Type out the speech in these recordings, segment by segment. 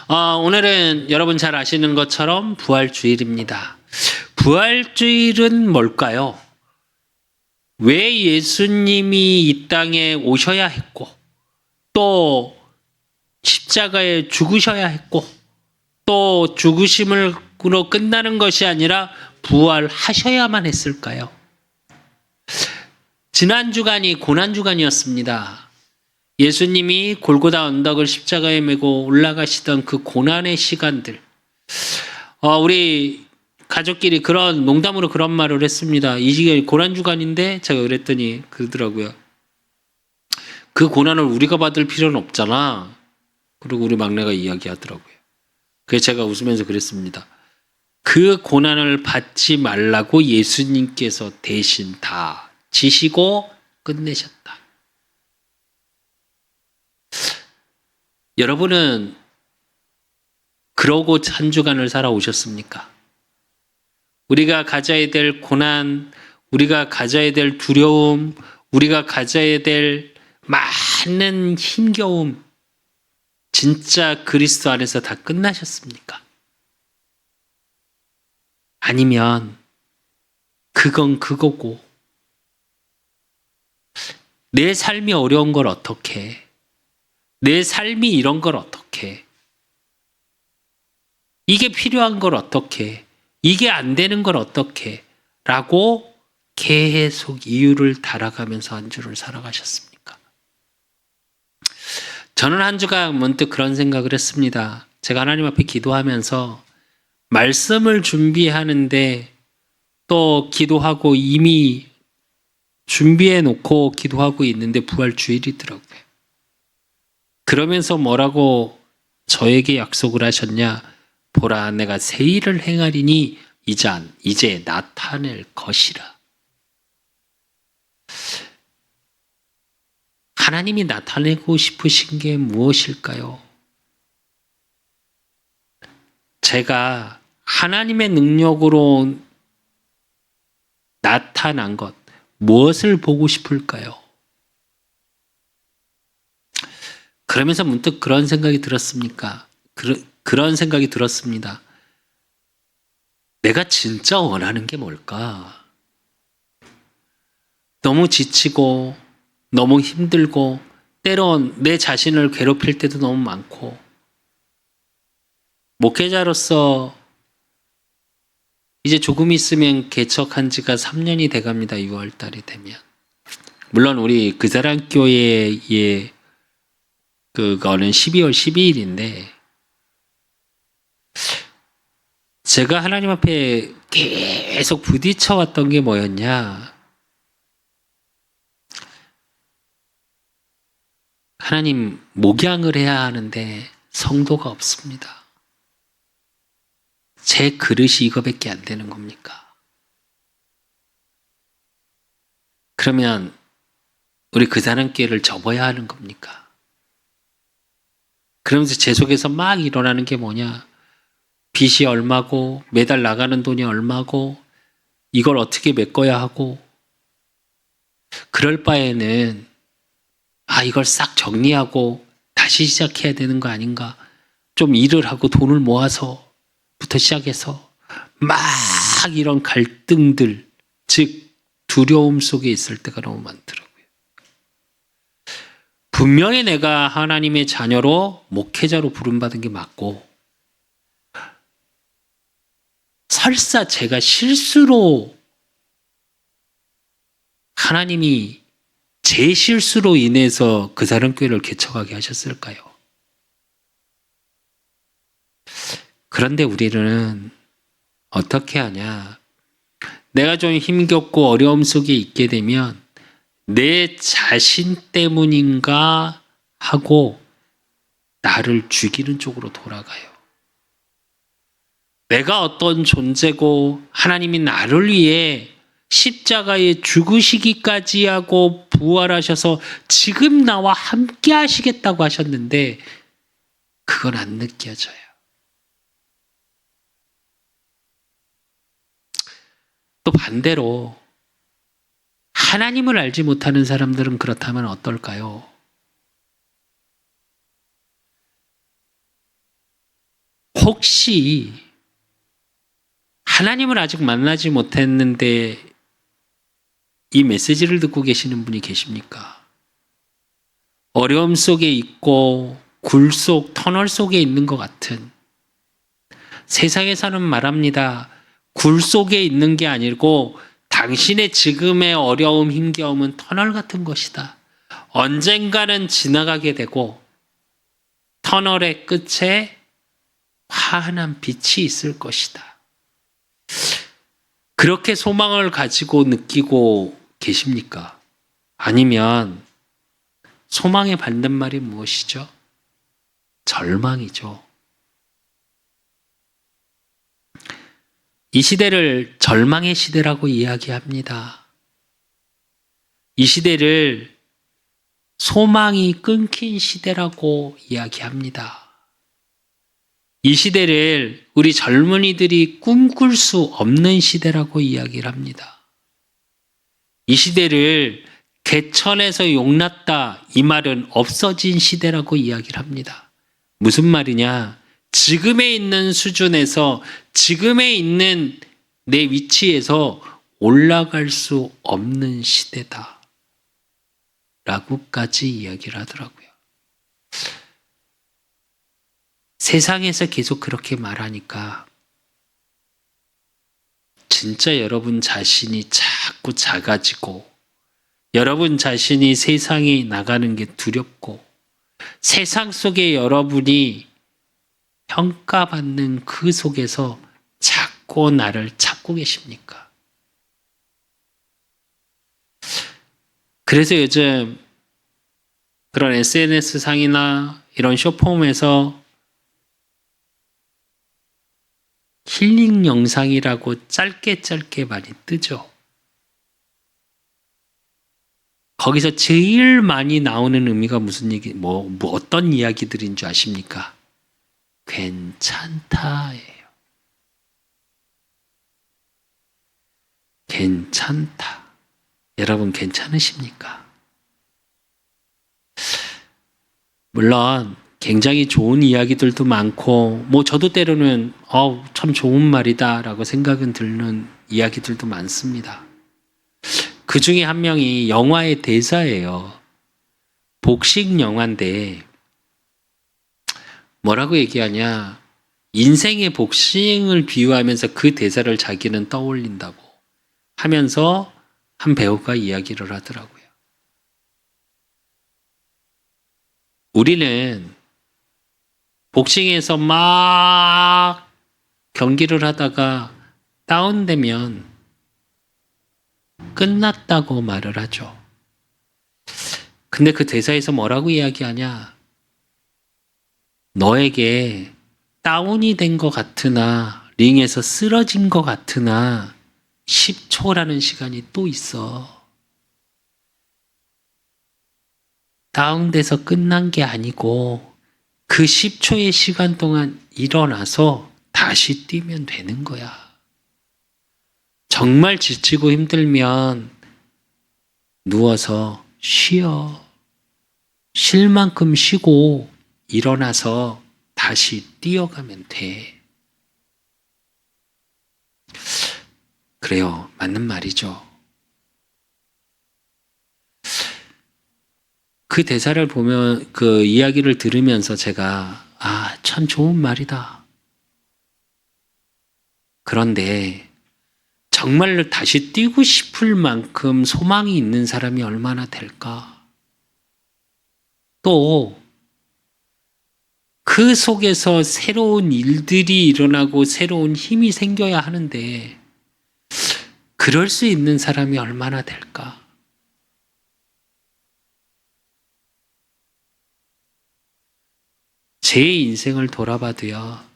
오늘은 여러분 잘 아시는 것처럼 부활주일입니다. 부활주일은 뭘까요? 왜 예수님이 이 땅에 오셔야 했고, 또 십자가에 죽으셔야 했고, 또 죽으심으로 끝나는 것이 아니라 부활하셔야만 했을까요? 지난 주간이 고난주간이었습니다. 예수님이 골고다 언덕을 십자가에 메고 올라가시던 그 고난의 시간들. 우리 가족끼리 농담으로 그런 말을 했습니다. 이 시간이 고난주간인데 제가 그랬더니 그러더라고요. 그 고난을 우리가 받을 필요는 없잖아. 그리고 우리 막내가 이야기하더라고요. 그래서 제가 웃으면서 그랬습니다. 그 고난을 받지 말라고 예수님께서 대신 다 지시고 끝내셨다. 여러분은 그러고 한 주간을 살아오셨습니까? 우리가 가져야 될 고난, 우리가 가져야 될 두려움, 우리가 가져야 될 많은 힘겨움, 진짜 그리스도 안에서 다 끝나셨습니까? 아니면 그건 그거고 내 삶이 어려운 걸 어떻게 해? 내 삶이 이런 걸 어떻게 해? 이게 필요한 걸 어떻게 해? 이게 안 되는 걸 어떻게 해? 라고 계속 이유를 달아가면서 한 주를 살아가셨습니까? 저는 한 주간 문득 그런 생각을 했습니다. 제가 하나님 앞에 기도하면서 말씀을 준비하는데 또 기도하고 이미 준비해 놓고 기도하고 있는데 부활주일이더라고요. 그러면서 뭐라고 저에게 약속을 하셨냐? 보라, 내가 새 일을 행하리니 이제 나타낼 것이라. 하나님이 나타내고 싶으신 게 무엇일까요? 제가 하나님의 능력으로 나타난 것, 무엇을 보고 싶을까요? 그러면서 문득 그런 생각이 들었습니까? 그런 생각이 들었습니다. 내가 진짜 원하는 게 뭘까? 너무 지치고 너무 힘들고 때론 내 자신을 괴롭힐 때도 너무 많고 목회자로서 이제 조금 있으면 개척한 지가 3년이 돼갑니다. 6월 달이 되면. 물론 우리 그사랑교회의 그거는 12월 12일인데 제가 하나님 앞에 계속 부딪혀왔던 게 뭐였냐? 하나님, 목양을 해야 하는데 성도가 없습니다. 제 그릇이 이거밖에 안 되는 겁니까? 그러면 우리 그사랑교회를 접어야 하는 겁니까? 그러면서 제 속에서 막 일어나는 게 뭐냐? 빚이 얼마고 매달 나가는 돈이 얼마고 이걸 어떻게 메꿔야 하고 그럴 바에는 이걸 싹 정리하고 다시 시작해야 되는 거 아닌가? 좀 일을 하고 돈을 모아서부터 시작해서 막 이런 갈등들, 즉 두려움 속에 있을 때가 너무 많더라고요. 분명히 내가 하나님의 자녀로 목회자로 부름받은 게 맞고 설사 제가 실수로 하나님이 제 실수로 인해서 그사랑교회를 개척하게 하셨을까요? 그런데 우리는 어떻게 하냐? 내가 좀 힘겹고 어려움 속에 있게 되면 내 자신 때문인가 하고 나를 죽이는 쪽으로 돌아가요. 내가 어떤 존재고 하나님이 나를 위해 십자가에 죽으시기까지 하고 부활하셔서 지금 나와 함께 하시겠다고 하셨는데 그건 안 느껴져요. 또 반대로 하나님을 알지 못하는 사람들은 그렇다면 어떨까요? 혹시 하나님을 아직 만나지 못했는데 이 메시지를 듣고 계시는 분이 계십니까? 어려움 속에 있고 굴 속, 터널 속에 있는 것 같은, 세상에서는 말합니다. 굴 속에 있는 게 아니고 당신의 지금의 어려움, 힘겨움은 터널 같은 것이다. 언젠가는 지나가게 되고 터널의 끝에 환한 빛이 있을 것이다. 그렇게 소망을 가지고 느끼고 계십니까? 아니면 소망의 반대말이 무엇이죠? 절망이죠. 이 시대를 절망의 시대라고 이야기합니다. 이 시대를 소망이 끊긴 시대라고 이야기합니다. 이 시대를 우리 젊은이들이 꿈꿀 수 없는 시대라고 이야기를 합니다. 이 시대를 개천에서 용났다, 이 말은 없어진 시대라고 이야기를 합니다. 무슨 말이냐? 지금에 있는 수준에서, 지금에 있는 내 위치에서 올라갈 수 없는 시대다 라고까지 이야기를 하더라고요. 세상에서 계속 그렇게 말하니까 진짜 여러분 자신이 자꾸 작아지고, 여러분 자신이 세상에 나가는 게 두렵고, 세상 속에 여러분이 평가받는 그 속에서 자꾸 나를 찾고 계십니까? 그래서 요즘 그런 SNS 상이나 이런 쇼폼에서 힐링 영상이라고 짧게 많이 뜨죠. 거기서 제일 많이 나오는 의미가 무슨 얘기, 어떤 이야기들인 줄 아십니까? 괜찮다예요. 괜찮다. 여러분 괜찮으십니까? 물론 굉장히 좋은 이야기들도 많고, 저도 때로는 참 좋은 말이다 라고 생각은 드는 이야기들도 많습니다. 그 중에 한 명이 영화의 대사예요. 복식 영화인데 뭐라고 얘기하냐, 인생의 복싱을 비유하면서 그 대사를 자기는 떠올린다고 하면서 한 배우가 이야기를 하더라고요. 우리는 복싱에서 막 경기를 하다가 다운되면 끝났다고 말을 하죠. 근데 그 대사에서 뭐라고 이야기하냐, 너에게 다운이 된 것 같으나, 링에서 쓰러진 것 같으나 10초라는 시간이 또 있어. 다운돼서 끝난 게 아니고 그 10초의 시간 동안 일어나서 다시 뛰면 되는 거야. 정말 지치고 힘들면 누워서 쉬어. 쉴 만큼 쉬고 일어나서 다시 뛰어가면 돼. 그래요. 맞는 말이죠. 그 대사를 보면, 그 이야기를 들으면서 제가 참 좋은 말이다. 그런데 정말로 다시 뛰고 싶을 만큼 소망이 있는 사람이 얼마나 될까? 또 그 속에서 새로운 일들이 일어나고 새로운 힘이 생겨야 하는데 그럴 수 있는 사람이 얼마나 될까? 제 인생을 돌아봐도요,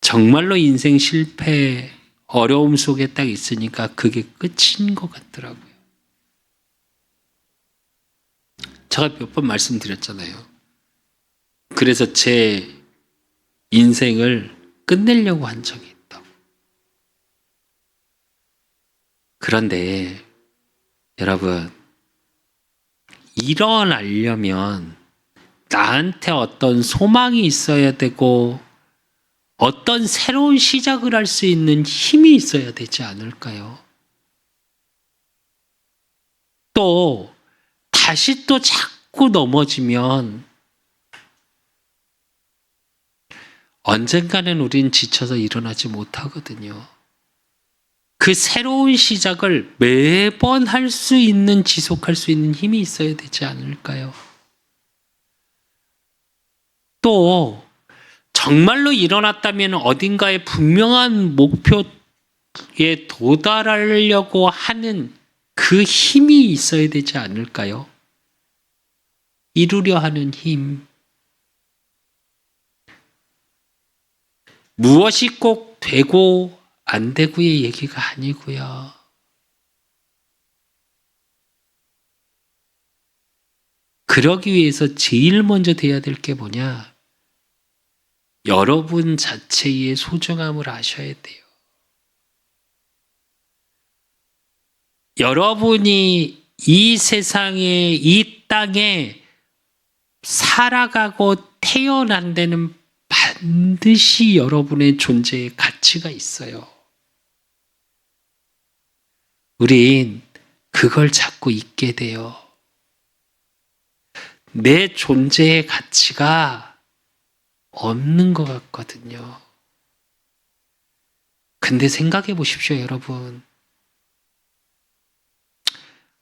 정말로 인생 실패, 어려움 속에 딱 있으니까 그게 끝인 것 같더라고요. 제가 몇 번 말씀드렸잖아요. 그래서 제 인생을 끝내려고 한 적이 있다고. 그런데 여러분, 일어나려면 나한테 어떤 소망이 있어야 되고 어떤 새로운 시작을 할 수 있는 힘이 있어야 되지 않을까요? 또 다시 또 자꾸 넘어지면 언젠가는 우린 지쳐서 일어나지 못하거든요. 그 새로운 시작을 매번 할 수 있는, 지속할 수 있는 힘이 있어야 되지 않을까요? 또 정말로 일어났다면 어딘가에 분명한 목표에 도달하려고 하는 그 힘이 있어야 되지 않을까요? 이루려 하는 힘. 무엇이 꼭 되고 안 되고의 얘기가 아니고요. 그러기 위해서 제일 먼저 돼야 될 게 뭐냐? 여러분 자체의 소중함을 아셔야 돼요. 여러분이 이 세상에, 이 땅에 살아가고 태어난 데는 반드시 여러분의 존재의 가치가 있어요. 우린 그걸 자꾸 잊게 돼요. 내 존재의 가치가 없는 것 같거든요. 근데 생각해 보십시오, 여러분.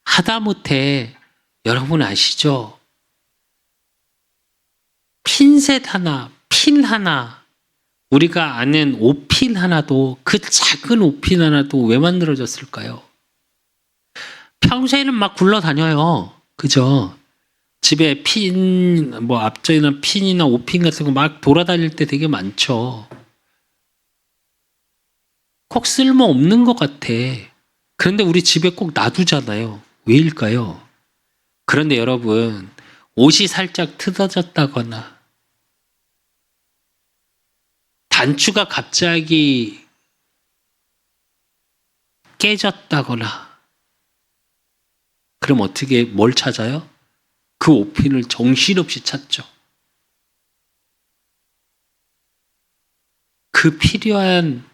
하다못해 여러분 아시죠? 핀셋 하나, 핀 하나, 우리가 아는 옷핀 하나도, 그 작은 옷핀 하나도 왜 만들어졌을까요? 평소에는 막 굴러다녀요. 그죠? 집에 핀, 뭐 앞쪽에는 핀이나 옷핀 같은 거 막 돌아다닐 때 되게 많죠. 꼭 쓸모 없는 것 같아. 그런데 우리 집에 꼭 놔두잖아요. 왜일까요? 그런데 여러분, 옷이 살짝 뜯어졌다거나, 단추가 갑자기 깨졌다거나, 그럼 어떻게, 뭘 찾아요? 그 옷핀을 정신없이 찾죠. 그 필요한,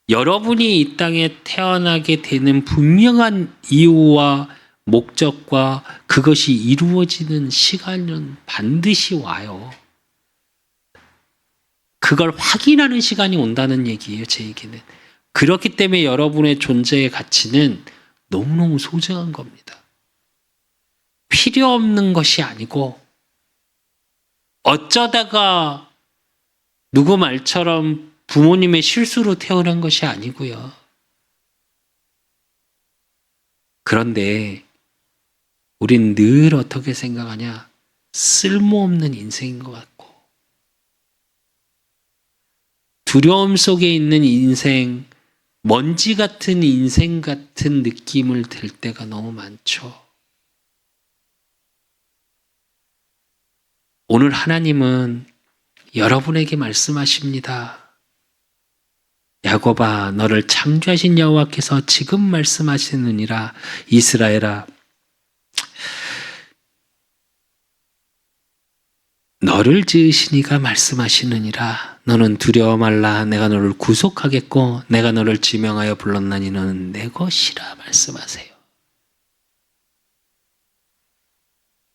여러분이 이 땅에 태어나게 되는 분명한 이유와 목적과 그것이 이루어지는 시간은 반드시 와요. 그걸 확인하는 시간이 온다는 얘기예요, 제 얘기는. 그렇기 때문에 여러분의 존재의 가치는 너무너무 소중한 겁니다. 필요 없는 것이 아니고, 어쩌다가 누구 말처럼 부모님의 실수로 태어난 것이 아니고요. 그런데 우린 늘 어떻게 생각하냐? 쓸모없는 인생인 것 같고, 두려움 속에 있는 인생, 먼지 같은 인생 같은 느낌을 들 때가 너무 많죠. 오늘 하나님은 여러분에게 말씀하십니다. 야곱아, 너를 창조하신 여호와께서 지금 말씀하시느니라. 이스라엘아, 너를 지으신 이가 말씀하시느니라. 너는 두려워 말라. 내가 너를 구속하겠고 내가 너를 지명하여 불렀나니 너는 내 것이라 말씀하세요.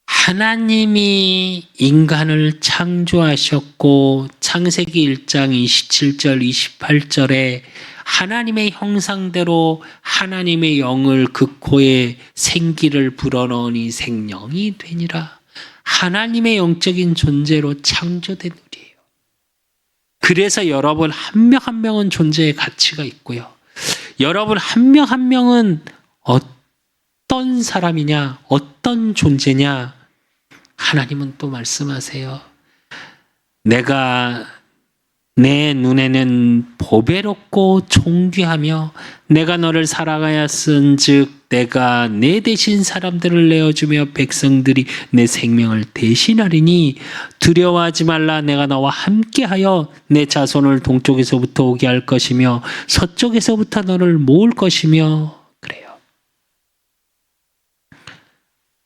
하나님이 인간을 창조하셨고 창세기 1장 27절 28절에 하나님의 형상대로 하나님의 영을 그 코에 생기를 불어넣으니 생명이 되니라. 하나님의 영적인 존재로 창조된 우리예요. 그래서 여러분 한 명 한 명은 존재의 가치가 있고요. 여러분 한 명 한 명은 어떤 사람이냐, 어떤 존재냐, 하나님은 또 말씀하세요. 내가 내 눈에는 보배롭고 존귀하며 내가 너를 사랑하였은즉 내가 내 대신 사람들을 내어주며 백성들이 내 생명을 대신하리니 두려워하지 말라. 내가 너와 함께하여 내 자손을 동쪽에서부터 오게 할 것이며 서쪽에서부터 너를 모을 것이며. 그래요.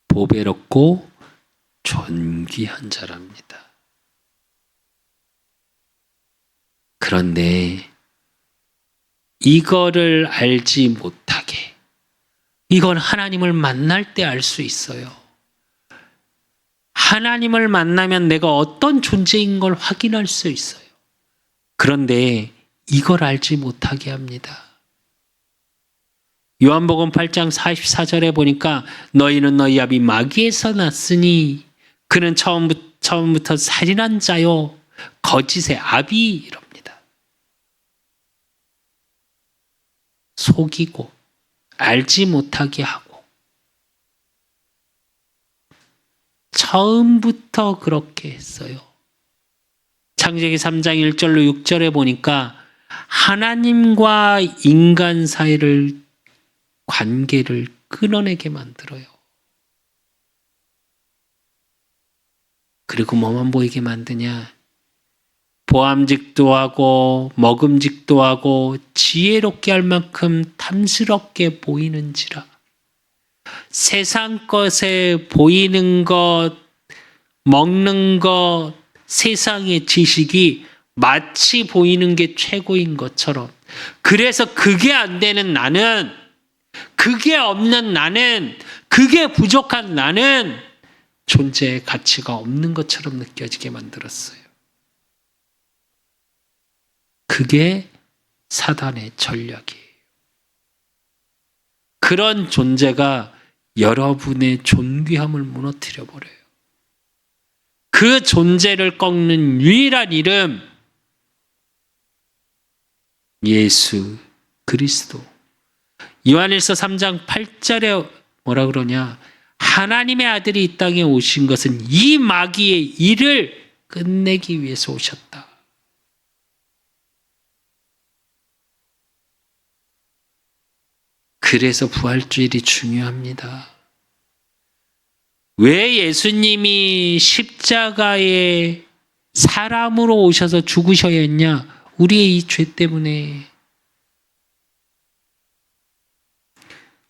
보배롭고 존귀한 자랍니다. 그런데 이거를 알지 못하게, 이건 하나님을 만날 때 알 수 있어요. 하나님을 만나면 내가 어떤 존재인 걸 확인할 수 있어요. 그런데 이걸 알지 못하게 합니다. 요한복음 8장 44절에 보니까 너희는 너희 아비 마귀에서 났으니 그는 처음부터 살인한 자요 거짓의 아비 이럽니다. 속이고 알지 못하게 하고 처음부터 그렇게 했어요. 창세기 3장 1절로 6절에 보니까 하나님과 인간 사이를 관계를 끊어내게 만들어요. 그리고 뭐만 보이게 만드냐? 보암직도 하고 먹음직도 하고 지혜롭게 할 만큼 탐스럽게 보이는지라. 세상 것에 보이는 것, 먹는 것, 세상의 지식이 마치 보이는 게 최고인 것처럼, 그래서 그게 안 되는 나는, 그게 없는 나는, 그게 부족한 나는 존재의 가치가 없는 것처럼 느껴지게 만들었어요. 그게 사단의 전략이에요. 그런 존재가 여러분의 존귀함을 무너뜨려 버려요. 그 존재를 꺾는 유일한 이름, 예수 그리스도. 요한일서 3장 8절에 뭐라 그러냐? 하나님의 아들이 이 땅에 오신 것은 이 마귀의 일을 끝내기 위해서 오셨다. 그래서 부활주일이 중요합니다. 왜 예수님이 십자가에 사람으로 오셔서 죽으셔야 했냐? 우리의 이 죄 때문에.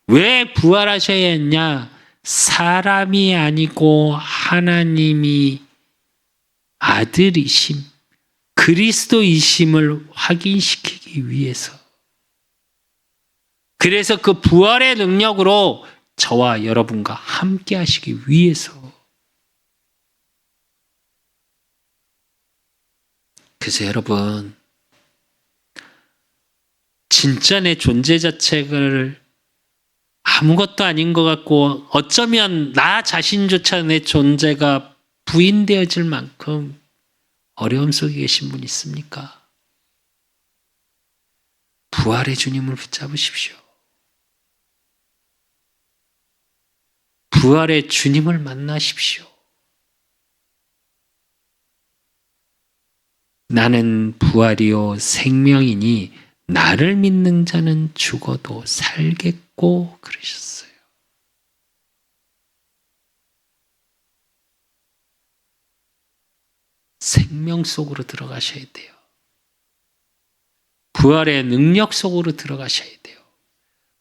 왜 부활하셔야 했냐? 사람이 아니고 하나님이 아들이심, 그리스도이심을 확인시키기 위해서. 그래서 그 부활의 능력으로 저와 여러분과 함께 하시기 위해서. 그래서 여러분, 진짜 내 존재 자체를 아무것도 아닌 것 같고 어쩌면 나 자신조차 내 존재가 부인되어질 만큼 어려움 속에 계신 분 있습니까? 부활의 주님을 붙잡으십시오. 부활의 주님을 만나십시오. 나는 부활이요 생명이니 나를 믿는 자는 죽어도 살겠고 그러셨어요. 생명 속으로 들어가셔야 돼요. 부활의 능력 속으로 들어가셔야 돼요.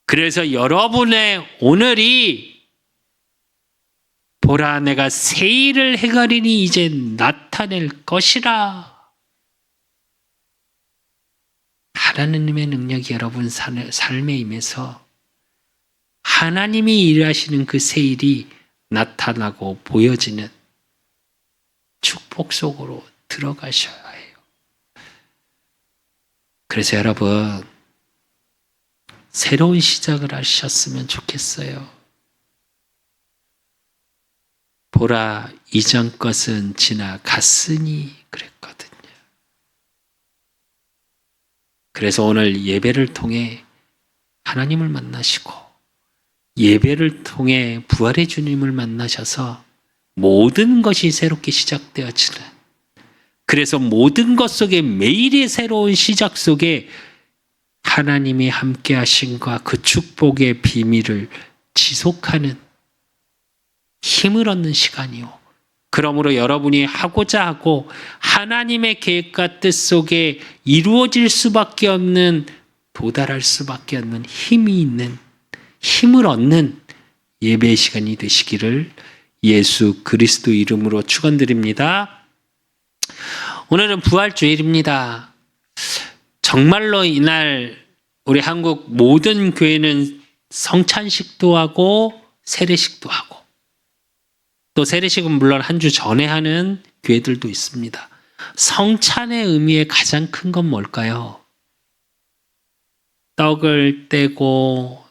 그래서 여러분의 오늘이 보라 내가 새 일을 행하리니 이제 나타낼 것이라. 하나님의 능력이 여러분 삶에 임해서 하나님이 일하시는 그 새 일이 나타나고 보여지는 축복 속으로 들어가셔야 해요. 그래서 여러분 새로운 시작을 하셨으면 좋겠어요. 보라 이전 것은 지나갔으니 그랬거든요. 그래서 오늘 예배를 통해 하나님을 만나시고 예배를 통해 부활의 주님을 만나셔서 모든 것이 새롭게 시작되어지는, 그래서 모든 것 속에 매일의 새로운 시작 속에 하나님이 함께 하심과 그 축복의 비밀을 지속하는 힘을 얻는 시간이요. 그러므로 여러분이 하고자 하고 하나님의 계획과 뜻 속에 이루어질 수밖에 없는, 도달할 수밖에 없는 힘이 있는, 힘을 얻는 예배의 시간이 되시기를 예수 그리스도 이름으로 축원드립니다. 오늘은 부활주일입니다. 정말로 이날 우리 한국 모든 교회는 성찬식도 하고 세례식도 하고, 또 세례식은 물론 한 주 전에 하는 교회들도 있습니다. 성찬의 의미의 가장 큰 건 뭘까요? 떡을 떼고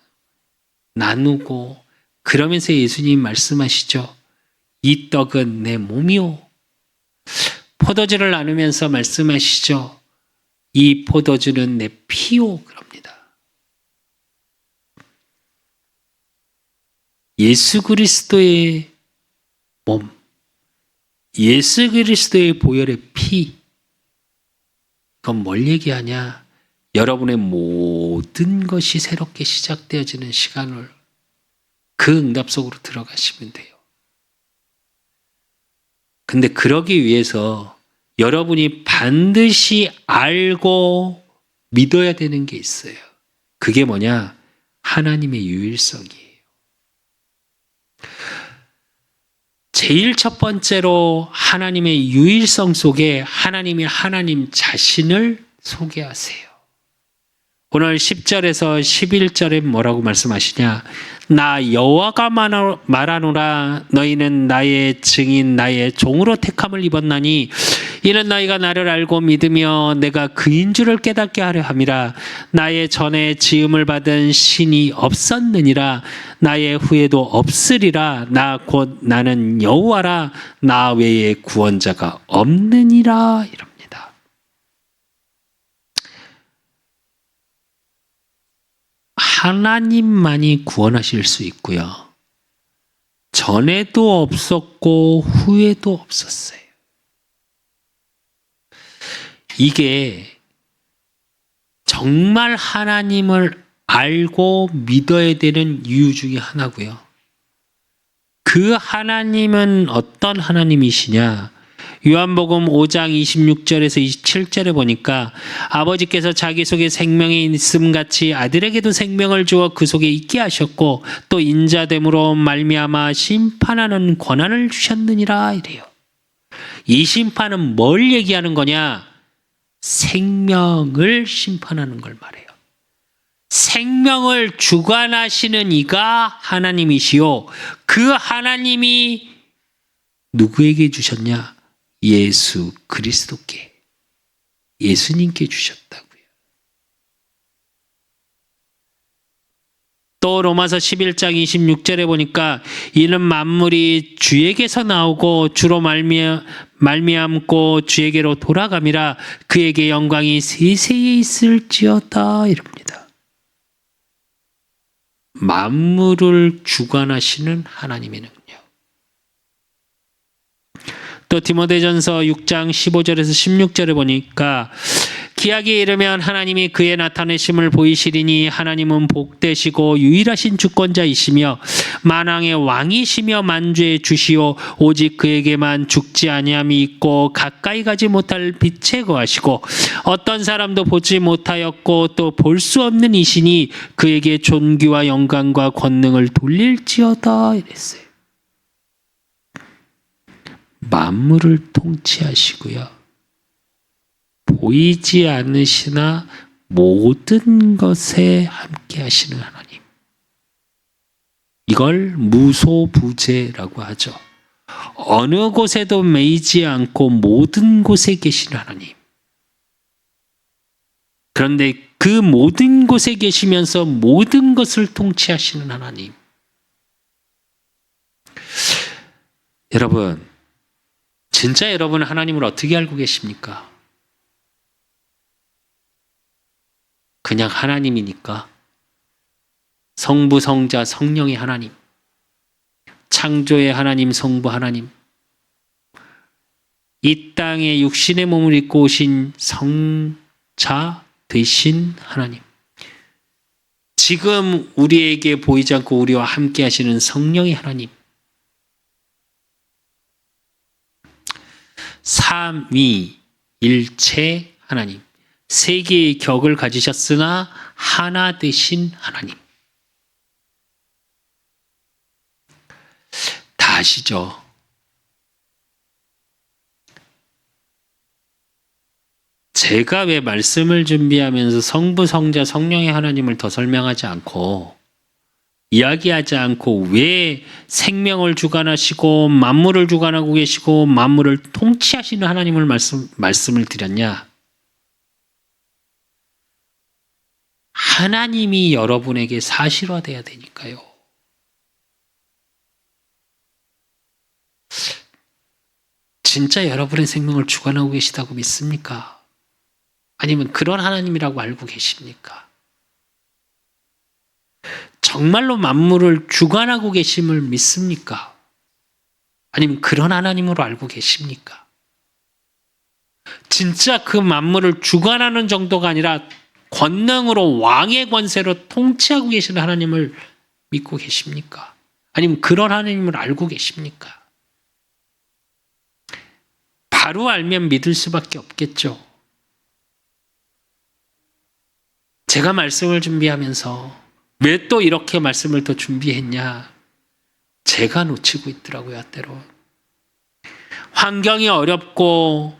나누고, 그러면서 예수님 말씀하시죠. 이 떡은 내 몸이요. 포도주를 나누면서 말씀하시죠. 이 포도주는 내 피요. 그럽니다. 예수 그리스도의 몸, 예수 그리스도의 보혈의 피, 그건 뭘 얘기하냐? 여러분의 모든 것이 새롭게 시작되어지는 시간을 그 응답 속으로 들어가시면 돼요. 근데 그러기 위해서 여러분이 반드시 알고 믿어야 되는 게 있어요. 그게 뭐냐? 하나님의 유일성이에요. 제일 첫 번째로 하나님의 유일성 속에 하나님이 하나님 자신을 소개하세요. 오늘 10절에서 11절에 뭐라고 말씀하시냐? 나 여호와가 말하노라. 너희는 나의 증인 나의 종으로 택함을 입었나니 이는 너희가 나를 알고 믿으며 내가 그인 줄을 깨닫게 하려 함이라. 나의 전에 지음을 받은 신이 없었느니라. 나의 후에도 없으리라. 나 곧 나는 여호와라. 나 외에 구원자가 없느니라. 이럽니다. 하나님만이 구원하실 수 있고요. 전에도 없었고 후에도 없었어요. 이게 정말 하나님을 알고 믿어야 되는 이유 중에 하나고요. 그 하나님은 어떤 하나님이시냐? 요한복음 5장 26절에서 27절에 보니까 아버지께서 자기 속에 생명이 있음 같이 아들에게도 생명을 주어 그 속에 있게 하셨고 또 인자됨으로 말미암아 심판하는 권한을 주셨느니라 이래요. 이 심판은 뭘 얘기하는 거냐? 생명을 심판하는 걸 말해요. 생명을 주관하시는 이가 하나님이시요. 그 하나님이 누구에게 주셨냐? 예수 그리스도께, 예수님께 주셨다고요. 또 로마서 11장 26절에 보니까 이는 만물이 주에게서 나오고 주로 말미암고 주에게로 돌아감이라. 그에게 영광이 세세에 있을지어다 이럽니다. 만물을 주관하시는 하나님의 능력. 또 디모데전서 6장 15절에서 16절에 보니까 기약에 이르면 하나님이 그의 나타내심을 보이시리니 하나님은 복되시고 유일하신 주권자이시며 만왕의 왕이시며 만주의 주시오. 오직 그에게만 죽지 아니함이 있고 가까이 가지 못할 빛에 거하시고 어떤 사람도 보지 못하였고 또 볼 수 없는 이시니 그에게 존귀와 영광과 권능을 돌릴지어다 이랬어요. 만물을 통치하시고요. 보이지 않으시나 모든 것에 함께 하시는 하나님. 이걸 무소부재라고 하죠. 어느 곳에도 매이지 않고 모든 곳에 계신 하나님. 그런데 그 모든 곳에 계시면서 모든 것을 통치하시는 하나님. 여러분, 진짜 여러분은 하나님을 어떻게 알고 계십니까? 그냥 하나님이니까. 성부, 성자, 성령의 하나님. 창조의 하나님, 성부 하나님. 이 땅에 육신의 몸을 입고 오신 성자 되신 하나님. 지금 우리에게 보이지 않고 우리와 함께 하시는 성령의 하나님. 삼위일체 하나님. 세 개의 격을 가지셨으나 하나 되신 하나님. 다 아시죠? 제가 왜 말씀을 준비하면서 성부, 성자, 성령의 하나님을 더 설명하지 않고 이야기하지 않고 왜 생명을 주관하시고 만물을 주관하고 계시고 만물을 통치하시는 하나님을 말씀을 드렸냐? 하나님이 여러분에게 사실화돼야 되니까요. 진짜 여러분의 생명을 주관하고 계시다고 믿습니까? 아니면 그런 하나님이라고 알고 계십니까? 정말로 만물을 주관하고 계심을 믿습니까? 아니면 그런 하나님으로 알고 계십니까? 진짜 그 만물을 주관하는 정도가 아니라 권능으로 왕의 권세로 통치하고 계시는 하나님을 믿고 계십니까? 아니면 그런 하나님을 알고 계십니까? 바로 알면 믿을 수밖에 없겠죠. 제가 말씀을 준비하면서 왜 또 이렇게 말씀을 더 준비했냐? 제가 놓치고 있더라고요, 때로. 환경이 어렵고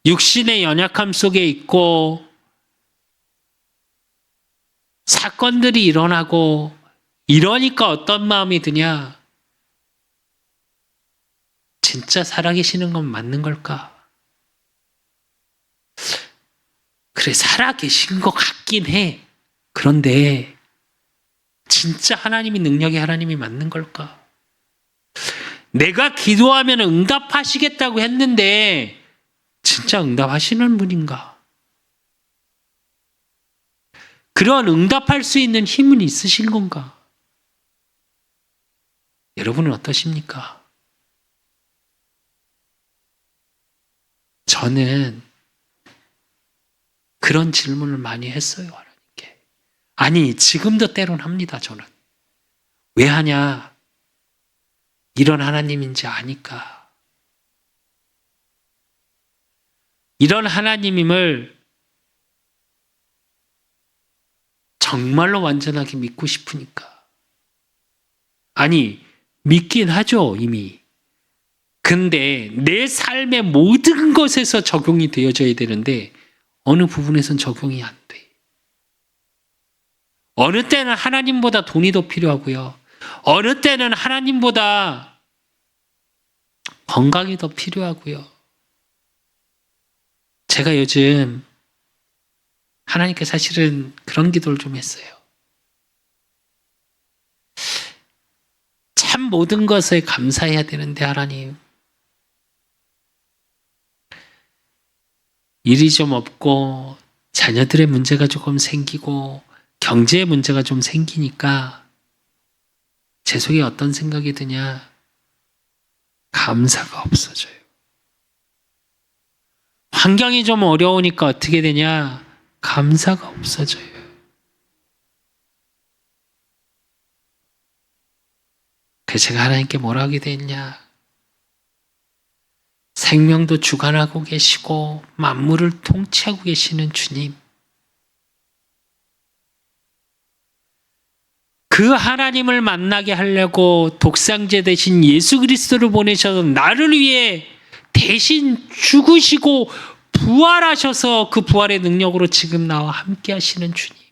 육신의 연약함 속에 있고 사건들이 일어나고 이러니까 어떤 마음이 드냐? 진짜 살아계시는 건 맞는 걸까? 그래, 살아계신 것 같긴 해. 그런데 진짜 하나님이 능력의 하나님이 맞는 걸까? 내가 기도하면 응답하시겠다고 했는데 진짜 응답하시는 분인가? 그런 응답할 수 있는 힘은 있으신 건가? 여러분은 어떠십니까? 저는 그런 질문을 많이 했어요, 하나님께. 아니, 지금도 때론 합니다, 저는. 왜 하냐? 이런 하나님인지 아니까. 이런 하나님임을 정말로 완전하게 믿고 싶으니까. 아니, 믿긴 하죠, 이미. 근데 내 삶의 모든 것에서 적용이 되어져야 되는데 어느 부분에선 적용이 안 돼. 어느 때는 하나님보다 돈이 더 필요하고요. 어느 때는 하나님보다 건강이 더 필요하고요. 제가 요즘 하나님께 사실은 그런 기도를 좀 했어요. 참 모든 것에 감사해야 되는데 하나님, 일이 좀 없고 자녀들의 문제가 조금 생기고 경제의 문제가 좀 생기니까 제 속에 어떤 생각이 드냐? 감사가 없어져요. 환경이 좀 어려우니까 어떻게 되냐? 감사가 없어져요. 그래서 제가 하나님께 뭐라 하게 됐냐? 생명도 주관하고 계시고 만물을 통치하고 계시는 주님, 그 하나님을 만나게 하려고 독생자 대신 예수 그리스도를 보내셔서 나를 위해 대신 죽으시고 부활하셔서 그 부활의 능력으로 지금 나와 함께 하시는 주님,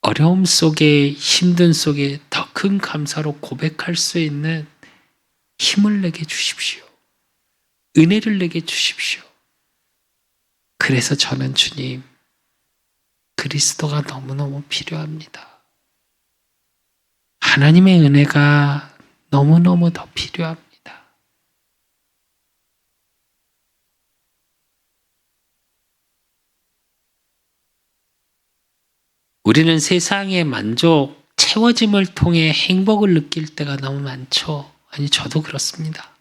어려움 속에 힘든 속에 더 큰 감사로 고백할 수 있는 힘을 내게 주십시오. 은혜를 내게 주십시오. 그래서 저는 주님, 그리스도가 너무너무 필요합니다. 하나님의 은혜가 너무너무 더 필요합니다. 우리는 세상의 만족, 채워짐을 통해 행복을 느낄 때가 너무 많죠. 아니, 저도 그렇습니다.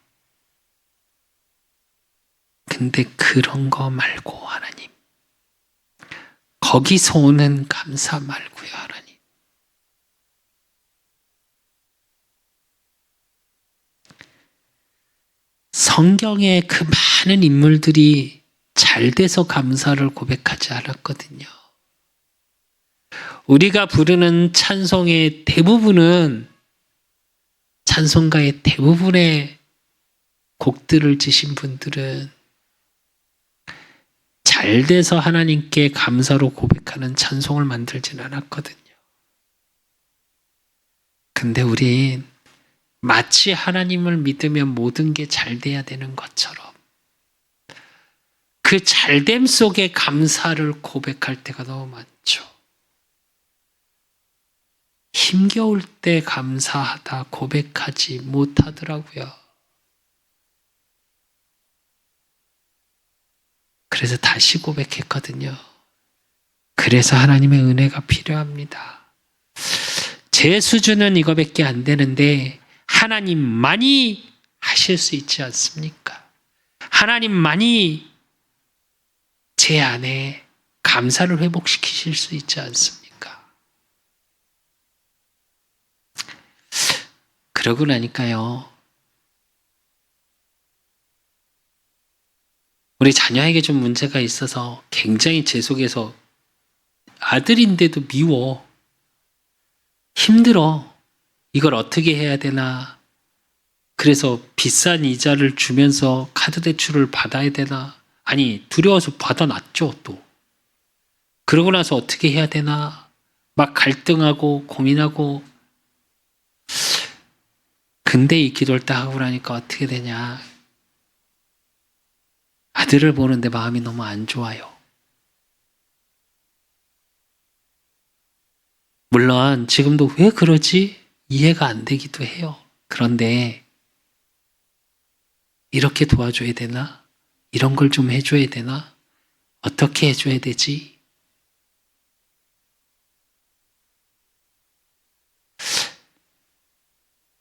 근데 그런 거 말고 하나님, 거기서 오는 감사 말고요, 하나님. 성경에 그 많은 인물들이 잘 돼서 감사를 고백하지 않았거든요. 우리가 부르는 찬송의 대부분은, 찬송가의 대부분의 곡들을 지신 분들은 잘 돼서 하나님께 감사로 고백하는 찬송을 만들진 않았거든요. 근데 우린 마치 하나님을 믿으면 모든 게 잘 돼야 되는 것처럼 그 잘됨 속에 감사를 고백할 때가 너무 많죠. 힘겨울 때 감사하다 고백하지 못하더라고요. 그래서 다시 고백했거든요. 그래서 하나님의 은혜가 필요합니다. 제 수준은 이거밖에 안 되는데 하나님만이 하실 수 있지 않습니까? 하나님만이 제 안에 감사를 회복시키실 수 있지 않습니까? 그러고 나니까요. 우리 자녀에게 좀 문제가 있어서 굉장히 제 속에서 아들인데도 미워. 힘들어. 이걸 어떻게 해야 되나. 그래서 비싼 이자를 주면서 카드 대출을 받아야 되나. 아니, 두려워서 받아놨죠, 또. 그러고 나서 어떻게 해야 되나. 막 갈등하고 고민하고. 근데 이 기도를 딱 하고 나니까 어떻게 되냐. 아들을 보는데 마음이 너무 안 좋아요. 물론 지금도 왜 그러지? 이해가 안 되기도 해요. 그런데 이렇게 도와줘야 되나? 이런 걸 좀 해줘야 되나? 어떻게 해줘야 되지?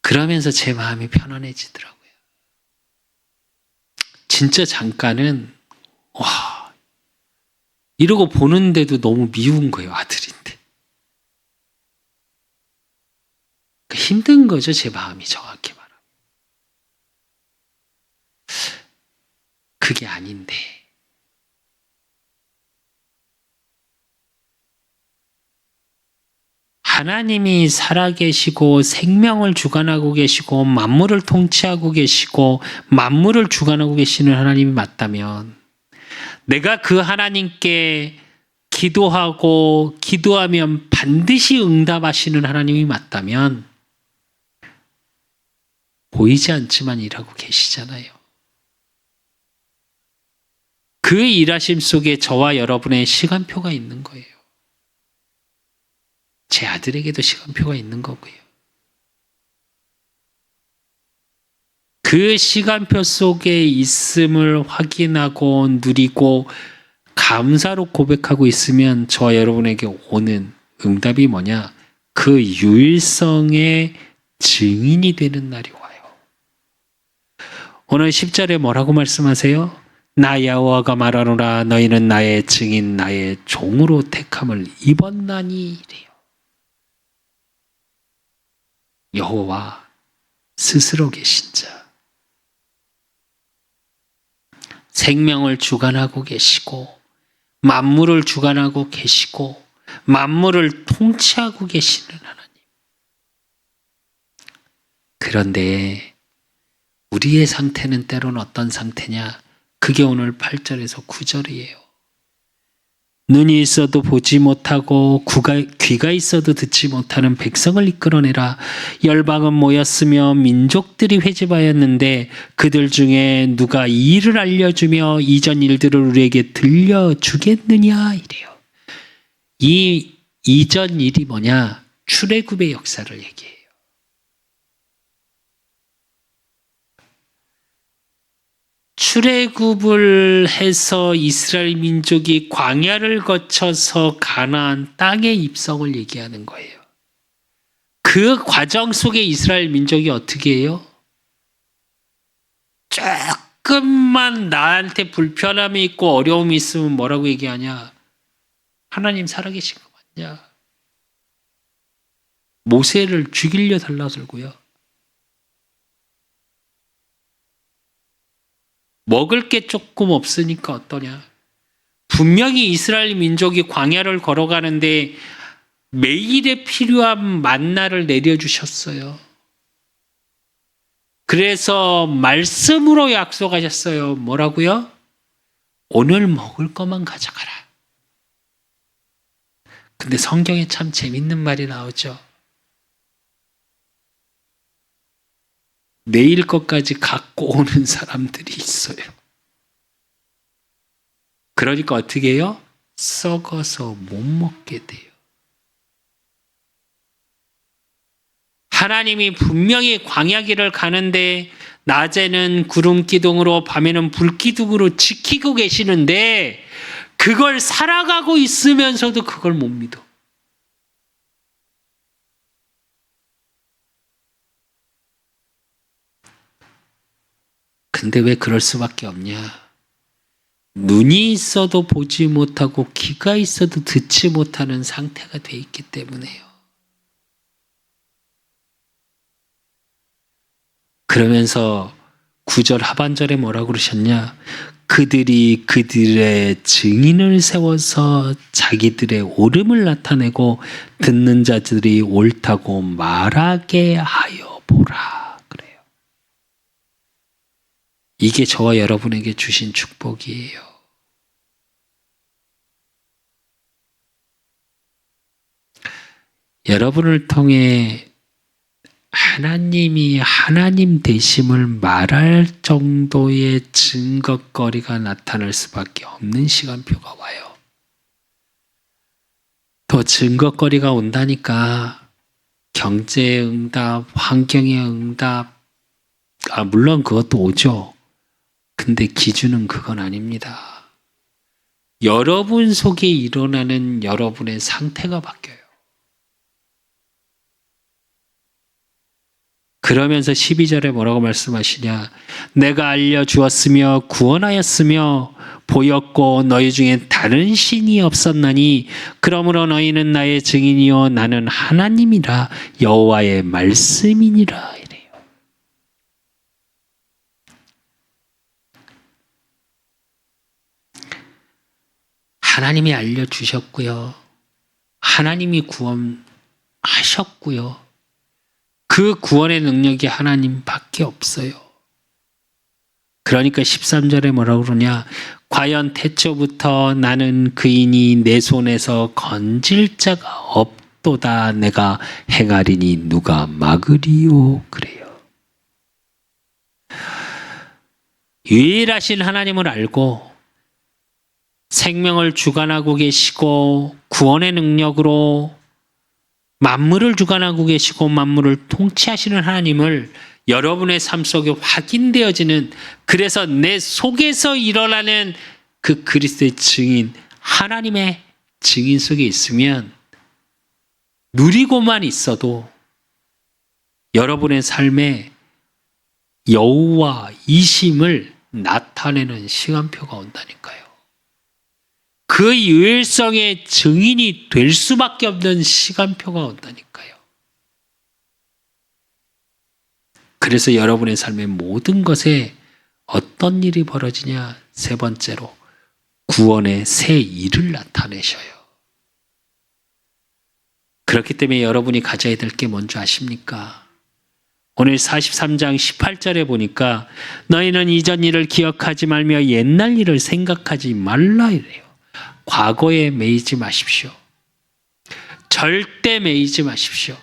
그러면서 제 마음이 편안해지더라고요. 진짜 잠깐은 와 이러고 보는데도 너무 미운 거예요. 아들인데. 힘든 거죠. 제 마음이 정확히 말하면. 그게 아닌데. 하나님이 살아계시고 생명을 주관하고 계시고 만물을 통치하고 계시고 만물을 주관하고 계시는 하나님이 맞다면 내가 그 하나님께 기도하고 기도하면 반드시 응답하시는 하나님이 맞다면 보이지 않지만 일하고 계시잖아요. 그 일하심 속에 저와 여러분의 시간표가 있는 거예요. 제 아들에게도 시간표가 있는 거고요. 그 시간표 속에 있음을 확인하고 누리고 감사로 고백하고 있으면 저와 여러분에게 오는 응답이 뭐냐? 그 유일성의 증인이 되는 날이 와요. 오늘 10절에 뭐라고 말씀하세요? 나 여호와가 말하노라 너희는 나의 증인 나의 종으로 택함을 입었나니 이래요. 여호와 스스로 계신 자. 생명을 주관하고 계시고 만물을 주관하고 계시고 만물을 통치하고 계시는 하나님. 그런데 우리의 상태는 때로는 어떤 상태냐? 그게 오늘 8절에서 9절이에요. 눈이 있어도 보지 못하고 귀가 있어도 듣지 못하는 백성을 이끌어내라. 열방은 모였으며 민족들이 회집하였는데 그들 중에 누가 이 일을 알려주며 이전 일들을 우리에게 들려주겠느냐 이래요. 이 이전 일이 뭐냐? 출애굽의 역사를 얘기해요. 출애굽을 해서 이스라엘 민족이 광야를 거쳐서 가나안 땅의 입성을 얘기하는 거예요. 그 과정 속에 이스라엘 민족이 어떻게 해요? 조금만 나한테 불편함이 있고 어려움이 있으면 뭐라고 얘기하냐? 하나님 살아계신 거 맞냐? 모세를 죽이려 달라들고요. 먹을 게 조금 없으니까 어떠냐? 분명히 이스라엘 민족이 광야를 걸어가는데 매일에 필요한 만나를 내려주셨어요. 그래서 말씀으로 약속하셨어요. 뭐라고요? 오늘 먹을 것만 가져가라. 근데 성경에 참 재밌는 말이 나오죠. 내일 것까지 갖고 오는 사람들이 있어요. 그러니까 어떻게 해요? 썩어서 못 먹게 돼요. 하나님이 분명히 광야길을 가는데 낮에는 구름 기둥으로 밤에는 불 기둥으로 지키고 계시는데 그걸 살아가고 있으면서도 그걸 못 믿어. 근데 왜 그럴 수밖에 없냐? 눈이 있어도 보지 못하고 귀가 있어도 듣지 못하는 상태가 돼 있기 때문에요. 그러면서 9절 하반절에 뭐라고 그러셨냐? 그들이 그들의 증인을 세워서 자기들의 옳음을 나타내고 듣는 자들이 옳다고 말하게 하여 보라. 그래요. 이게 저와 여러분에게 주신 축복이에요. 여러분을 통해 하나님이 하나님 되심을 말할 정도의 증거거리가 나타날 수밖에 없는 시간표가 와요. 더 증거거리가 온다니까 경제의 응답, 환경의 응답, 물론 그것도 오죠. 근데 기준은 그건 아닙니다. 여러분 속에 일어나는 여러분의 상태가 바뀌어요. 그러면서 12절에 뭐라고 말씀하시냐? 내가 알려주었으며 구원하였으며 보였고 너희 중에 다른 신이 없었나니 그러므로 너희는 나의 증인이요 나는 하나님이라 여호와의 말씀이니라 이래요. 하나님이 알려주셨고요. 하나님이 구원하셨고요. 그 구원의 능력이 하나님밖에 없어요. 그러니까 13절에 뭐라고 그러냐? 과연 태초부터 나는 그이니 내 손에서 건질 자가 없도다. 내가 행하리니 누가 막으리요? 그래요. 유일하신 하나님을 알고 생명을 주관하고 계시고 구원의 능력으로 만물을 주관하고 계시고 만물을 통치하시는 하나님을 여러분의 삶 속에 확인되어지는, 그래서 내 속에서 일어나는 그 그리스도의 증인, 하나님의 증인 속에 있으면 누리고만 있어도 여러분의 삶에 여호와 이심을 나타내는 시간표가 온다니까요. 그 유일성의 증인이 될 수밖에 없는 시간표가 온다니까요. 그래서 여러분의 삶의 모든 것에 어떤 일이 벌어지냐? 세 번째로 구원의 새 일을 나타내셔요. 그렇기 때문에 여러분이 가져야 될 게 뭔지 아십니까? 오늘 43장 18절에 보니까 너희는 이전 일을 기억하지 말며 옛날 일을 생각하지 말라 이래요. 과거에 매이지 마십시오. 절대 매이지 마십시오.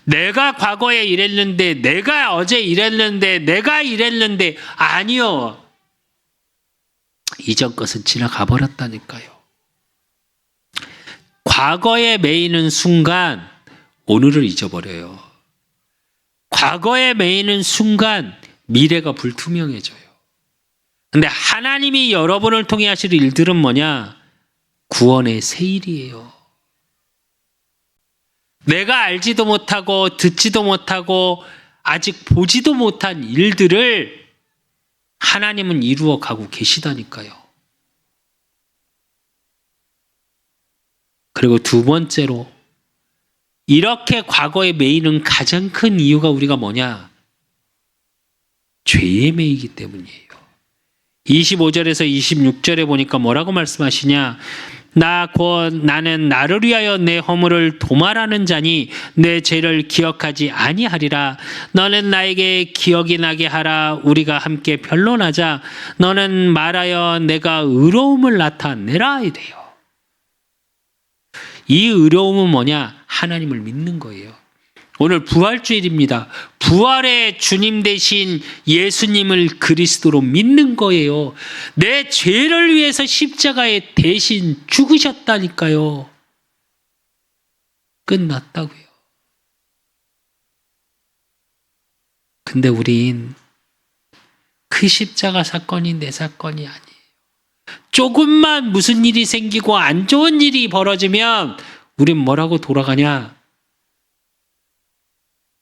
내가 과거에 이랬는데, 내가 어제 이랬는데, 내가 이랬는데, 아니요. 이전 것은 지나가 버렸다니까요. 과거에 매이는 순간 오늘을 잊어버려요. 과거에 매이는 순간 미래가 불투명해져요. 근데 하나님이 여러분을 통해 하실 일들은 뭐냐? 구원의 새 일이에요. 내가 알지도 못하고 듣지도 못하고 아직 보지도 못한 일들을 하나님은 이루어 가고 계시다니까요. 그리고 두 번째로 이렇게 과거에 매이는 가장 큰 이유가 우리가 뭐냐? 죄에 매이기 때문이에요. 25절에서 26절에 보니까 뭐라고 말씀하시냐? 나 곧 나는 나를 위하여 내 허물을 도말하는 자니 내 죄를 기억하지 아니하리라. 너는 나에게 기억이 나게 하라. 우리가 함께 변론하자. 너는 말하여 내가 의로움을 나타내라 이래요. 이 의로움은 뭐냐? 하나님을 믿는 거예요. 오늘 부활주일입니다. 부활의 주님 되신 예수님을 그리스도로 믿는 거예요. 내 죄를 위해서 십자가에 대신 죽으셨다니까요. 끝났다고요. 근데 우린 그 십자가 사건이 내 사건이 아니에요. 조금만 무슨 일이 생기고 안 좋은 일이 벌어지면 우린 뭐라고 돌아가냐?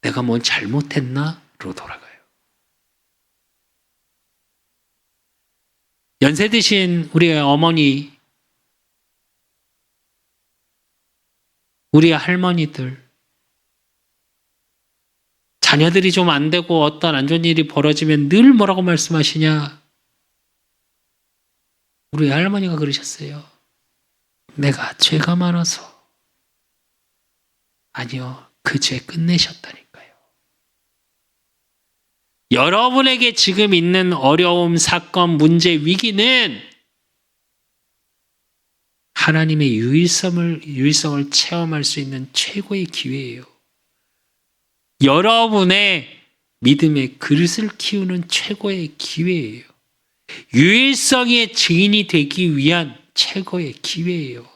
내가 뭐 잘못했나? 로 돌아가요. 연세 드신 우리 어머니, 우리 할머니들, 자녀들이 좀 안 되고 어떤 안 좋은 일이 벌어지면 늘 뭐라고 말씀하시냐? 우리 할머니가 그러셨어요. 내가 죄가 많아서. 아니요, 그 죄 끝내셨다니까요. 여러분에게 지금 있는 어려움, 사건, 문제, 위기는 하나님의 유일성을 체험할 수 있는 최고의 기회예요. 여러분의 믿음의 그릇을 키우는 최고의 기회예요. 유일성의 증인이 되기 위한 최고의 기회예요.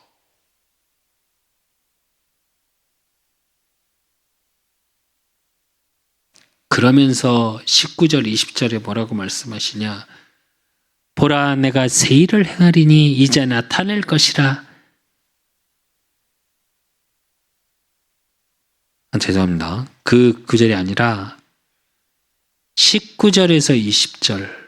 그러면서 19절, 20절에 뭐라고 말씀하시냐? 보라, 내가 새 일을 행하리니 이제 나타낼 것이라. 죄송합니다. 그 구절이 아니라 19절에서 20절.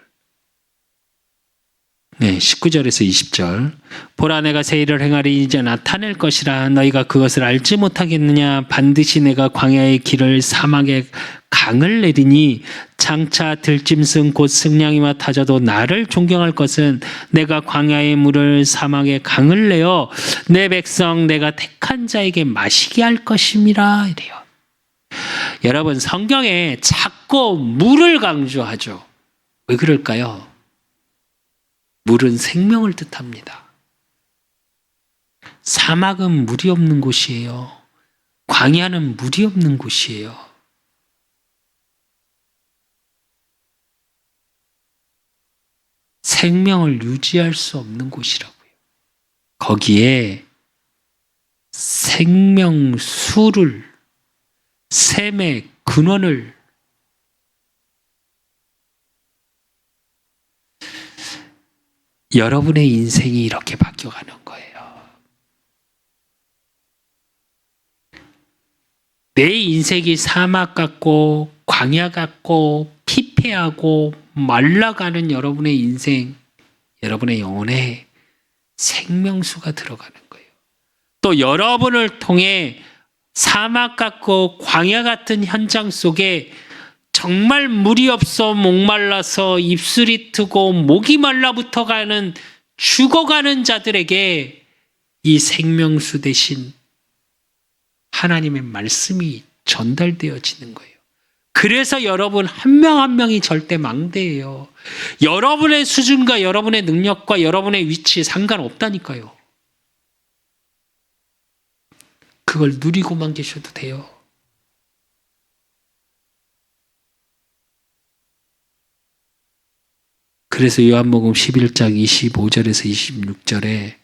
네, 19절에서 20절. 보라, 내가 새 일을 행하리 이제 나타낼 것이라. 너희가 그것을 알지 못하겠느냐? 반드시 내가 광야의 길을 사막에 강을 내리니 장차 들짐승 곧 승냥이와 타자도 나를 존경할 것은 내가 광야의 물을 사막에 강을 내어 내 백성 내가 택한 자에게 마시게 할 것임이라 이래요. 여러분, 성경에 자꾸 물을 강조하죠. 왜 그럴까요? 물은 생명을 뜻합니다. 사막은 물이 없는 곳이에요. 광야는 물이 없는 곳이에요. 생명을 유지할 수 없는 곳이라고요. 거기에 생명수를, 샘의 근원을 여러분의 인생이 이렇게 바뀌어가는 거예요. 내 인생이 사막 같고 광야 같고 피폐하고 말라가는 여러분의 인생, 여러분의 영혼에 생명수가 들어가는 거예요. 또 여러분을 통해 사막 같고 광야 같은 현장 속에 정말 물이 없어 목말라서 입술이 트고 목이 말라붙어 가는 죽어가는 자들에게 이 생명수 대신 하나님의 말씀이 전달되어지는 거예요. 그래서 여러분 한 명 한 명이 절대 망대예요. 여러분의 수준과 여러분의 능력과 여러분의 위치에 상관없다니까요. 그걸 누리고만 계셔도 돼요. 그래서 요한복음 11장 25절에서 26절에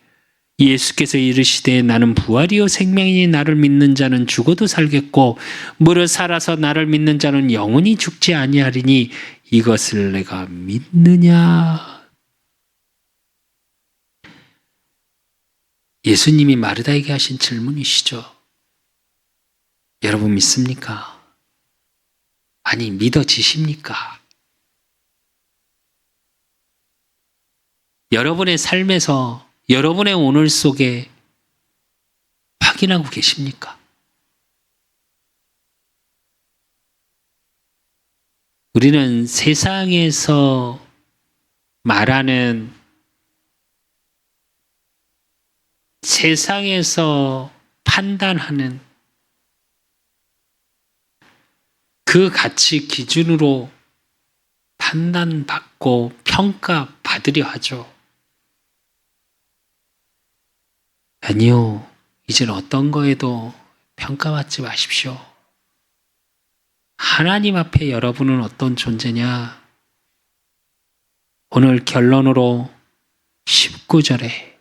예수께서 이르시되 나는 부활이요 생명이니 나를 믿는 자는 죽어도 살겠고 무릇 살아서 나를 믿는 자는 영원히 죽지 아니하리니 이것을 내가 믿느냐? 예수님이 마르다에게 하신 질문이시죠. 여러분 믿습니까? 아니 믿어지십니까? 여러분의 삶에서 여러분의 오늘 속에 확인하고 계십니까? 우리는 세상에서 말하는 세상에서 판단하는 그 가치 기준으로 판단받고 평가받으려 하죠. 아니요, 이제는 어떤 거에도 평가받지 마십시오. 하나님 앞에 여러분은 어떤 존재냐? 오늘 결론으로 19절에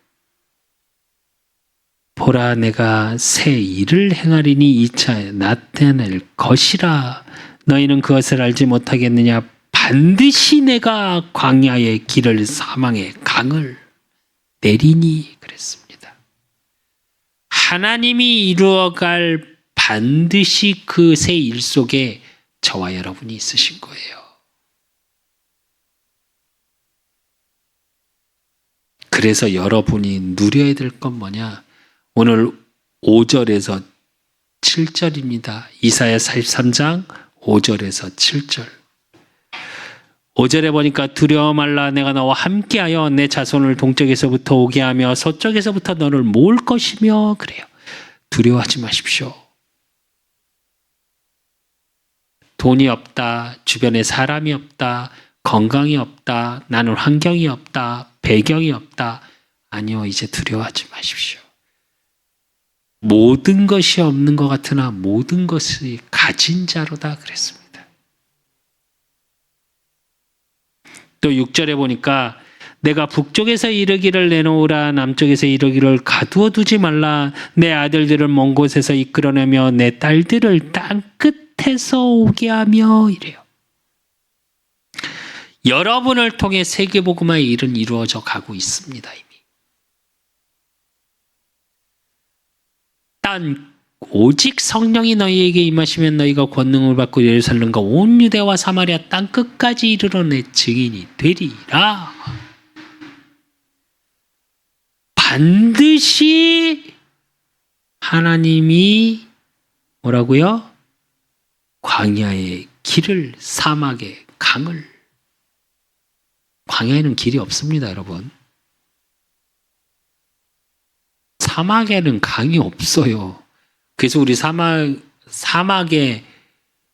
보라 내가 새 일을 행하리니 이차 나타낼 것이라 너희는 그것을 알지 못하겠느냐? 반드시 내가 광야의 길을 사망의 강을 내리니 그랬습니다. 하나님이 이루어갈 반드시 그 새 일 속에 저와 여러분이 있으신 거예요. 그래서 여러분이 누려야 될 건 뭐냐? 오늘 5절에서 7절입니다. 이사야 43장 5절에서 7절. 5절에 보니까 두려워 말라 내가 너와 함께하여 내 자손을 동쪽에서부터 오게 하며 서쪽에서부터 너를 모을 것이며 그래요. 두려워하지 마십시오. 돈이 없다, 주변에 사람이 없다, 건강이 없다, 나는 환경이 없다, 배경이 없다. 아니요, 이제 두려워하지 마십시오. 모든 것이 없는 것 같으나 모든 것이 가진 자로다 그랬습니다. 또 6절에 보니까 내가 북쪽에서 이르기를 내놓으라 남쪽에서 이르기를 가두어 두지 말라 내 아들들을 먼 곳에서 이끌어내며 내 딸들을 땅 끝에서 오게 하며 이래요. 여러분을 통해 세계복음화의 일은 이루어져 가고 있습니다. 이미. 단 오직 성령이 너희에게 임하시면 너희가 권능을 받고 예루살렘과 온 유대와 사마리아 땅 끝까지 이르러 내 증인이 되리라. 반드시 하나님이 뭐라고요? 광야의 길을 사막의 강을. 광야에는 길이 없습니다, 여러분. 사막에는 강이 없어요. 그래서 우리 사막에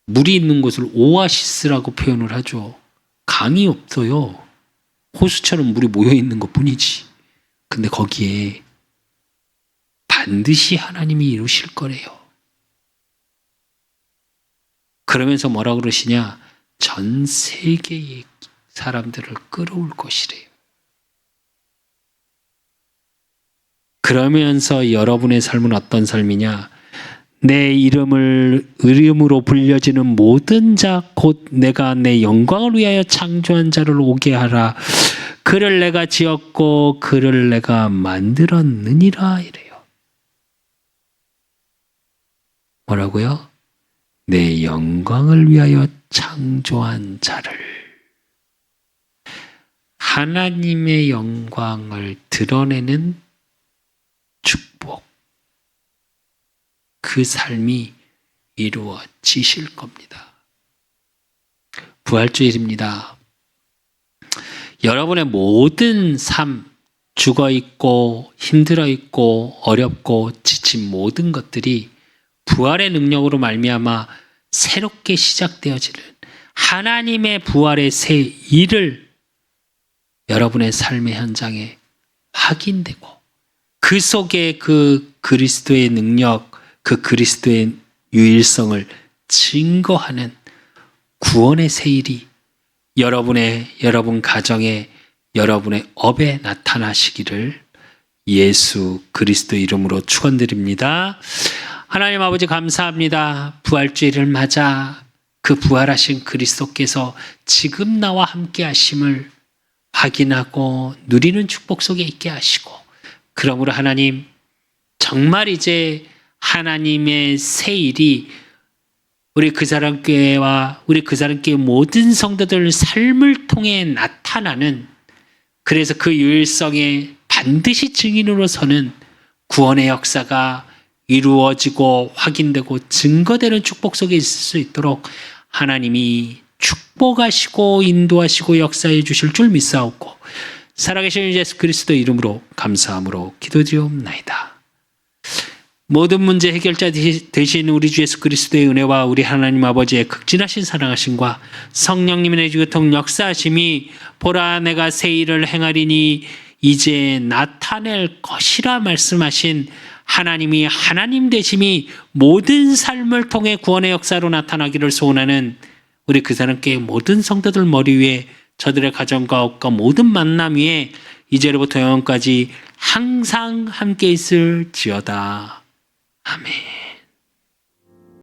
물이 있는 곳을 오아시스라고 표현을 하죠. 강이 없어요. 호수처럼 물이 모여 있는 것 뿐이지. 근데 거기에 반드시 하나님이 이루실 거래요. 그러면서 뭐라 그러시냐? 전 세계의 사람들을 끌어올 것이래요. 그러면서 여러분의 삶은 어떤 삶이냐? 내 이름으로 불려지는 모든 자 곧 내가 내 영광을 위하여 창조한 자를 오게 하라. 그를 내가 지었고 그를 내가 만들었느니라 이래요. 뭐라고요? 내 영광을 위하여 창조한 자를. 하나님의 영광을 드러내는 축복. 그 삶이 이루어지실 겁니다. 부활주일입니다. 여러분의 모든 삶, 죽어 있고 힘들어 있고 어렵고 지친 모든 것들이 부활의 능력으로 말미암아 새롭게 시작되어지는 하나님의 부활의 새 일을 여러분의 삶의 현장에 확인되고 그 속에 그 그리스도의 능력, 그 그리스도의 유일성을 증거하는 구원의 새 일이 여러분 가정에, 여러분의 업에 나타나시기를 예수 그리스도 이름으로 축원드립니다. 하나님 아버지 감사합니다. 부활주일을 맞아 그 부활하신 그리스도께서 지금 나와 함께 하심을 확인하고 누리는 축복 속에 있게 하시고, 그러므로 하나님 정말 이제 하나님의 새 일이 우리 그 사람 교회와 우리 그 사람 교회 모든 성도들 삶을 통해 나타나는, 그래서 그 유일성에 반드시 증인으로 서는 구원의 역사가 이루어지고 확인되고 증거되는 축복 속에 있을 수 있도록 하나님이 축복하시고 인도하시고 역사해 주실 줄 믿사옵고, 살아계신 예수 그리스도의 이름으로 감사함으로 기도드리옵나이다. 모든 문제 해결자 되신 우리 주 예수 그리스도의 은혜와 우리 하나님 아버지의 극진하신 사랑하심과 성령님의 내주교통 역사하심이 보라 내가 새 일을 행하리니 이제 나타낼 것이라 말씀하신 하나님이 하나님 되심이 모든 삶을 통해 구원의 역사로 나타나기를 소원하는 우리 그 사람께 모든 성도들 머리 위에 저들의 가정과 업과 모든 만남 위에 이제로부터 영원까지 항상 함께 있을지어다. 아멘.